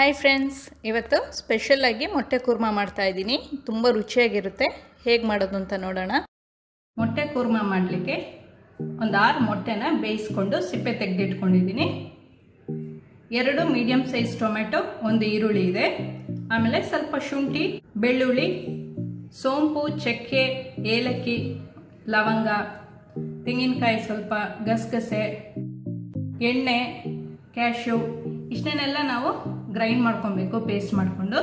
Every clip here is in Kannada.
ಹಾಯ್ ಫ್ರೆಂಡ್ಸ್, ಇವತ್ತು ಸ್ಪೆಷಲ್ ಆಗಿ ಮೊಟ್ಟೆ ಕುರ್ಮಾ ಮಾಡ್ತಾ ಇದ್ದೀನಿ. ತುಂಬ ರುಚಿಯಾಗಿರುತ್ತೆ. ಹೇಗೆ ಮಾಡೋದು ಅಂತ ನೋಡೋಣ. ಮೊಟ್ಟೆ ಕುರ್ಮಾ ಮಾಡಲಿಕ್ಕೆ ಒಂದು 6 ಮೊಟ್ಟೆನ ಬೇಯಿಸ್ಕೊಂಡು ಸಿಪ್ಪೆ ತೆಗೆದಿಟ್ಕೊಂಡಿದ್ದೀನಿ. 2 ಮೀಡಿಯಮ್ ಸೈಜ್ ಟೊಮೆಟೊ, 1 ಈರುಳ್ಳಿ ಇದೆ. ಆಮೇಲೆ ಸ್ವಲ್ಪ ಶುಂಠಿ, ಬೆಳ್ಳುಳ್ಳಿ, ಸೋಂಪು, ಚಕ್ಕೆ, ಏಲಕ್ಕಿ, ಲವಂಗ, ತೆಂಗಿನಕಾಯಿ, ಸ್ವಲ್ಪ ಗಸಗಸೆ, ಎಣ್ಣೆ, ಕ್ಯಾಶ್ಯೂ ಇಷ್ಟನ್ನೆಲ್ಲ ನಾವು ಗ್ರೈಂಡ್ ಮಾಡ್ಕೊಬೇಕು. ಪೇಸ್ಟ್ ಮಾಡಿಕೊಂಡು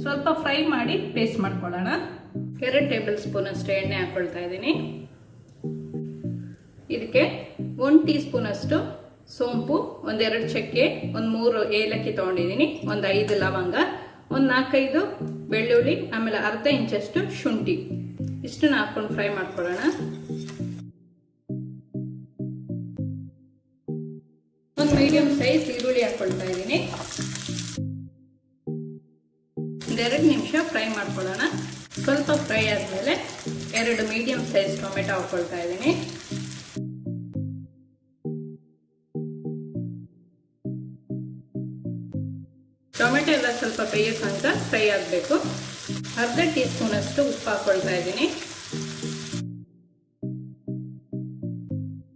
ಸ್ವಲ್ಪ ಫ್ರೈ ಮಾಡಿ ಪೇಸ್ಟ್ ಮಾಡ್ಕೊಳ್ಳೋಣ. 2 ಟೇಬಲ್ ಸ್ಪೂನ್ ಅಷ್ಟು ಎಣ್ಣೆ ಹಾಕೊಳ್ತಾ ಇದ್ದೀನಿ. ಇದಕ್ಕೆ 1 ಟೀ ಸ್ಪೂನ್ ಅಷ್ಟು ಸೋಂಪು, 1-2 ಚಕ್ಕೆ, 1-3 ಏಲಕ್ಕಿ ತೊಗೊಂಡಿದ್ದೀನಿ, 1-5 ಲವಂಗ, 1-4-5 ಬೆಳ್ಳುಳ್ಳಿ, ಆಮೇಲೆ ಅರ್ಧ ಇಂಚಷ್ಟು ಶುಂಠಿ ಇಷ್ಟನ್ನ ಹಾಕೊಂಡು ಫ್ರೈ ಮಾಡ್ಕೊಳ್ಳೋಣ. ಒಂದು ಮೀಡಿಯಂ ಸೈಜ್ ಈರುಳ್ಳಿ ಹಾಕೊಳ್ತಾ ಇದ್ದೀನಿ. 2 ನಿಮಿಷ ಫ್ರೈ ಮಾಡ್ಕೊಳ್ಳೋಣ. ಸ್ವಲ್ಪ ಫ್ರೈ ಆದಮೇಲೆ 2 ಮೀಡಿಯಂ ಸೈಜ್ ಟೊಮೆಟೊ ಹಾಕೊಳ್ತಾ ಇದ್ದೀನಿ. ಟೊಮೆಟೊ ಎಲ್ಲ ಸ್ವಲ್ಪ ಬೇಯೋಕ್ಕಂತ ಫ್ರೈ ಆಗಬೇಕು. ಅರ್ಧ ಟೀ ಸ್ಪೂನ್ ಅಷ್ಟು ಉಪ್ಪು ಹಾಕೊಳ್ತಾ ಇದ್ದೀನಿ.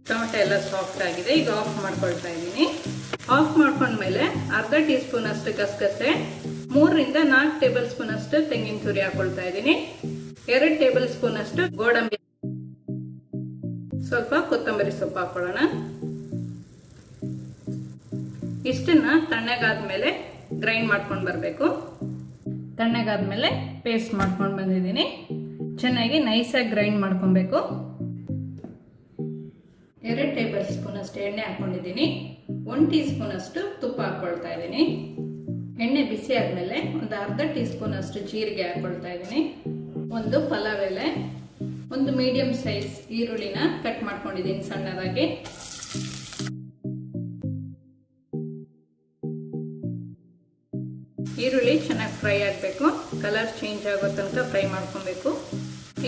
ಟೊಮೆಟೊ ಎಲ್ಲ ಸಾಫ್ಟ್ ಆಗಿದೆ. ಈಗ ಆಫ್ ಮಾಡ್ಕೊಳ್ತಾ ಇದ್ದೀನಿ. ಆಫ್ ಮಾಡ್ಕೊಂಡ್ಮೇಲೆ ಅರ್ಧ ಟೀ ಸ್ಪೂನ್ ಅಷ್ಟು ಗಸಗಸೆ, 3-4 ಟೇಬಲ್ ಸ್ಪೂನ್ ಅಷ್ಟು ತೆಂಗಿನ ತುರಿ ಹಾಕೊಳ್ತಾ ಇದ್ದೀನಿ. 2 ಟೇಬಲ್ ಸ್ಪೂನ್ ಅಷ್ಟು ಗೋಡಂಬಿ, ಸ್ವಲ್ಪ ಕೊತ್ತಂಬರಿ ಸೊಪ್ಪು ಹಾಕೊಳ್ಳೋಣ. ಇಷ್ಟನ್ನ ತಣ್ಣಗಾದ್ಮೇಲೆ ಗ್ರೈಂಡ್ ಮಾಡ್ಕೊಂಡು ಬರಬೇಕು. ತಣ್ಣಗಾದ್ಮೇಲೆ ಪೇಸ್ಟ್ ಮಾಡ್ಕೊಂಡು ಬಂದಿದ್ದೀನಿ. ಚೆನ್ನಾಗಿ ನೈಸಾಗಿ ಗ್ರೈಂಡ್ ಮಾಡ್ಕೊಬೇಕು. 2 ಟೇಬಲ್ ಸ್ಪೂನ್ ಅಷ್ಟು ಎಣ್ಣೆ ಹಾಕೊಂಡಿದ್ದೀನಿ. 1 ಟೀ ಸ್ಪೂನ್ ಅಷ್ಟು ತುಪ್ಪ ಹಾಕೊಳ್ತಾ ಇದ್ದೀನಿ. ಎಣ್ಣೆ ಬಿಸಿ ಆದ್ಮೇಲೆ ಒಂದು ಅರ್ಧ ಟೀ ಸ್ಪೂನ್ ಅಷ್ಟು ಜೀರಿಗೆ ಹಾಕೊಳ್ತಾ ಇದ್ದೀನಿ. 1 ಪಲಾವ್ ಎಲೆ, 1 ಮೀಡಿಯಂ ಸೈಜ್ ಈರುಳ್ಳಿನ ಕಟ್ ಮಾಡ್ಕೊಂಡಿದ್ದೀನಿ ಸಣ್ಣದಾಗಿ. ಈರುಳ್ಳಿ ಚೆನ್ನಾಗಿ ಫ್ರೈ ಆಗಬೇಕು. ಕಲರ್ ಚೇಂಜ್ ಆಗೋ ತನಕ ಫ್ರೈ ಮಾಡ್ಕೊಬೇಕು.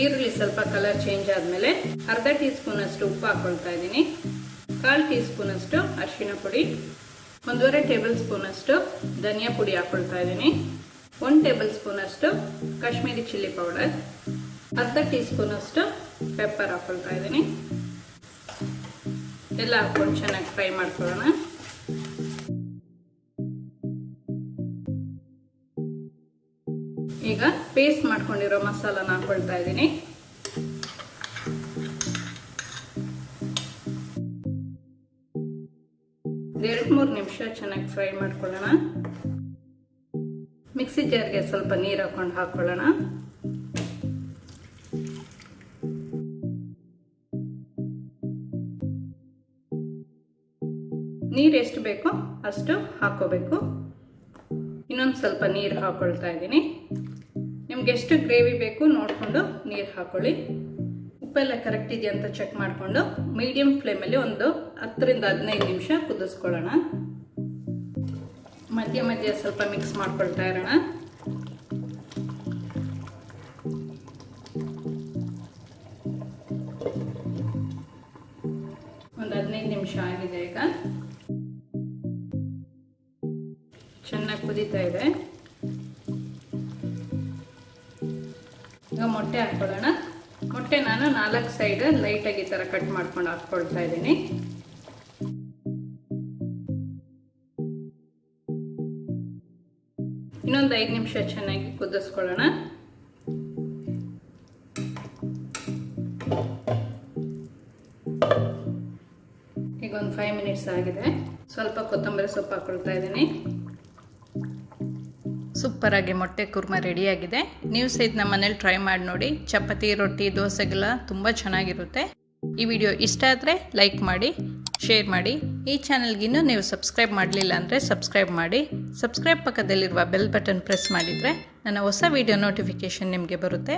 ಈರುಳ್ಳಿ ಸ್ವಲ್ಪ ಕಲರ್ ಚೇಂಜ್ ಆದಮೇಲೆ ಅರ್ಧ ಟೀ ಸ್ಪೂನ್ ಅಷ್ಟು ಉಪ್ಪು ಹಾಕೊಳ್ತಾ ಇದ್ದೀನಿ. 1/4 ಟೀ ಸ್ಪೂನ್ ಅಷ್ಟು ಅರಿಶಿನ ಪುಡಿ, 1.5 ಟೇಬಲ್ ಸ್ಪೂನ್ ಅಷ್ಟು ಧನಿಯಾ ಪುಡಿ ಹಾಕೊಳ್ತಾ ಇದ್ದೀನಿ. 1 ಟೇಬಲ್ ಸ್ಪೂನ್ ಅಷ್ಟು ಕಾಶ್ಮೀರಿ ಚಿಲ್ಲಿ ಪೌಡರ್, ಅರ್ಧ ಟೀ ಸ್ಪೂನ್ ಅಷ್ಟು ಪೆಪ್ಪರ್ ಹಾಕೊಳ್ತಾ ಇದ್ದೀನಿ. ಎಲ್ಲ ಹಾಕೊಂಡು ಚೆನ್ನಾಗಿ ಫ್ರೈ ಮಾಡ್ಕೊಳ್ಳೋಣ. ಈಗ ಪೇಸ್ಟ್ ಮಾಡ್ಕೊಂಡಿರೋ ಮಸಾಲಾನ ಹಾಕೊಳ್ತಾ ಇದ್ದೀನಿ. ಎರಡು 3 ನಿಮಿಷ ಚೆನ್ನಾಗಿ ಫ್ರೈ ಮಾಡ್ಕೊಳ್ಳೋಣ. ಮಿಕ್ಸಿ ಜಾರ್ಗೆ ಸ್ವಲ್ಪ ನೀರು ಹಾಕೊಂಡು ಹಾಕೊಳ್ಳೋಣ. ನೀರು ಎಷ್ಟು ಬೇಕೋ ಅಷ್ಟು ಹಾಕೋಬೇಕು. ಇನ್ನೊಂದು ಸ್ವಲ್ಪ ನೀರು ಹಾಕೊಳ್ತಾ ಇದ್ದೀನಿ. ನಿಮ್ಗೆ ಎಷ್ಟು ಗ್ರೇವಿ ಬೇಕು ನೋಡಿಕೊಂಡು ನೀರು ಹಾಕೊಳ್ಳಿ. ಉಪ್ಪೆಲ್ಲ ಕರೆಕ್ಟ್ ಇದೆಯಾ ಅಂತ ಚೆಕ್ ಮಾಡಿಕೊಂಡು ಮೀಡಿಯಂ ಫ್ಲೇಮಲ್ಲಿ ಒಂದು 10-15 ನಿಮಿಷ ಕುದಿಸ್ಕೊಳ್ಳೋಣ. ಮಧ್ಯ ಮಧ್ಯ ಸ್ವಲ್ಪ ಮಿಕ್ಸ್ ಮಾಡ್ಕೊಳ್ತಾ ಇರೋಣ. ಒಂದು 15 ನಿಮಿಷ ಆಗಿದೆ. ಈಗ ಚೆನ್ನಾಗಿ ಕುದೀತಾ ಇದೆ. ಈಗ ಮೊಟ್ಟೆ ಹಾಕೊಳ್ಳೋಣ. ಮೊಟ್ಟೆ ನಾನು 4 ಸೈಡ್ ಲೈಟಾಗಿ ಈ ಥರ ಕಟ್ ಮಾಡ್ಕೊಂಡು ಹಾಕ್ಕೊಳ್ತಾ ಇದ್ದೀನಿ. ಇನ್ನೊಂದು 5 ನಿಮಿಷ ಚೆನ್ನಾಗಿ ಕುದಿಸ್ಕೊಳ್ಳೋಣ. ಈಗ ಒಂದು 5 ಮಿನಿಟ್ಸ್ ಆಗಿದೆ. ಸ್ವಲ್ಪ ಕೊತ್ತಂಬರಿ ಸೊಪ್ಪು ಹಾಕೊಳ್ತಾ ಇದ್ದೀನಿ. ಸೂಪರ್ ಆಗಿ ಮೊಟ್ಟೆ ಕುರ್ಮಾ ರೆಡಿಯಾಗಿದೆ. ನೀವು ಸಹಿತ ನಮ್ಮ ಮನೇಲಿ ಟ್ರೈ ಮಾಡಿ ನೋಡಿ. ಚಪಾತಿ, ರೊಟ್ಟಿ, ದೋಸೆಗೆಲ್ಲ ತುಂಬ ಚೆನ್ನಾಗಿರುತ್ತೆ. ಈ ವಿಡಿಯೋ ಇಷ್ಟ ಆದರೆ ಲೈಕ್ ಮಾಡಿ, ಶೇರ್ ಮಾಡಿ. ಈ ಚಾನಲ್ಗಿನ್ನೂ ನೀವು ಸಬ್ಸ್ಕ್ರೈಬ್ ಮಾಡಲಿಲ್ಲ ಅಂದರೆ ಸಬ್ಸ್ಕ್ರೈಬ್ ಮಾಡಿ. ಸಬ್ಸ್ಕ್ರೈಬ್ ಪಕ್ಕದಲ್ಲಿರುವ ಬೆಲ್ ಬಟನ್ ಪ್ರೆಸ್ ಮಾಡಿದರೆ ನನ್ನ ಹೊಸ ವಿಡಿಯೋ ನೋಟಿಫಿಕೇಷನ್ ನಿಮಗೆ ಬರುತ್ತೆ.